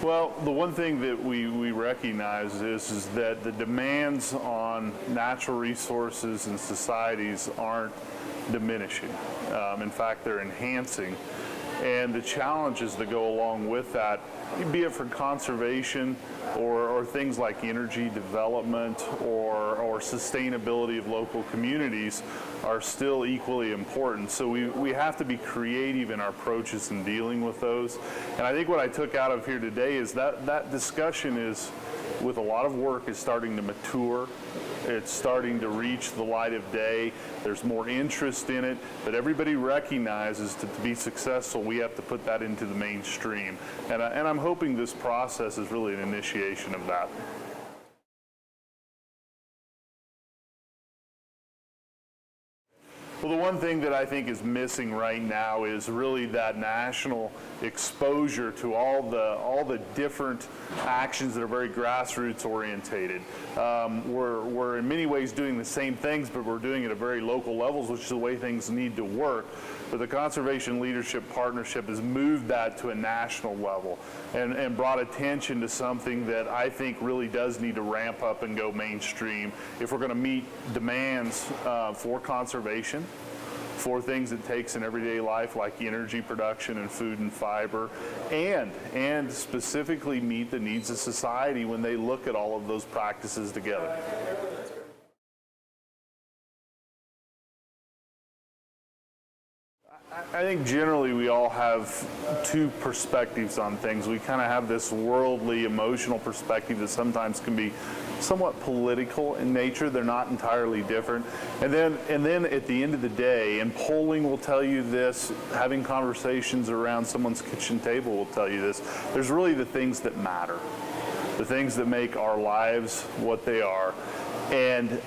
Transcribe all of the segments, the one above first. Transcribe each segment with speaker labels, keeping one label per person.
Speaker 1: Well, the one thing that we recognize is that the demands on natural resources and societies aren't diminishing. In fact, they're enhancing. And the challenges that go along with that, be it for conservation or things like energy development or sustainability of local communities, are still equally important. So we have to be creative in our approaches in dealing with those. And I think what I took out of here today is that discussion is, with a lot of work, is starting to mature. It's starting to reach the light of day. There's more interest in it, but everybody recognizes that to be successful, we have to put that into the mainstream. And I'm hoping this process is really an initiation of that. Well, the one thing that I think is missing right now is really that national exposure to all the different actions that are very grassroots orientated. We're in many ways doing the same things, but we're doing it at very local levels, which is the way things need to work. But the Conservation Leadership Partnership has moved that to a national level and brought attention to something that I think really does need to ramp up and go mainstream if we're going to meet demands for conservation, for things it takes in everyday life like energy production and food and fiber, and specifically meet the needs of society when they look at all of those practices together. I think generally we all have two perspectives on things. We kind of have this worldly, emotional perspective that sometimes can be somewhat political in nature. They're not entirely different. And then at the end of the day, and polling will tell you this, having conversations around someone's kitchen table will tell you this, there's really the things that matter, the things that make our lives what they are. And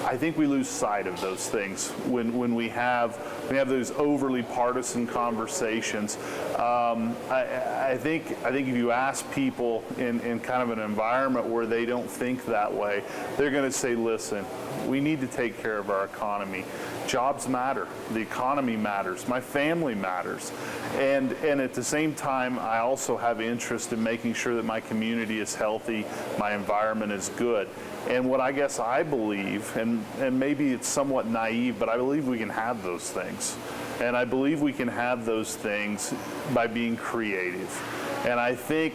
Speaker 1: I think we lose sight of those things when we have those overly partisan conversations. I think if you ask people in kind of an environment where they don't think that way, they're going to say, listen, we need to take care of our economy. Jobs matter. The economy matters. My family matters. And at the same time, I also have interest in making sure that my community is healthy, my environment is good. And what I guess I believe, and maybe it's somewhat naive, but I believe we can have those things. And I believe we can have those things by being creative. And I think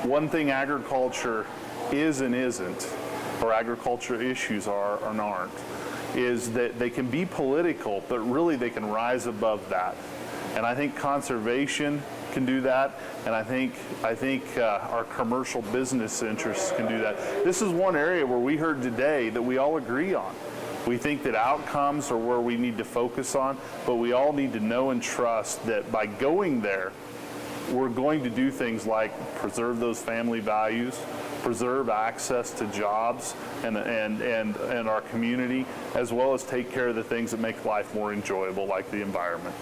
Speaker 1: one thing agriculture is and isn't, or agriculture issues are and aren't, is that they can be political, but really they can rise above that. And I think conservation can do that, and I think our commercial business interests can do that. This is one area where we heard today that we all agree on. We think that outcomes are where we need to focus on, but we all need to know and trust that by going there, we're going to do things like preserve those family values, preserve access to jobs and our community, as well as take care of the things that make life more enjoyable, like the environment.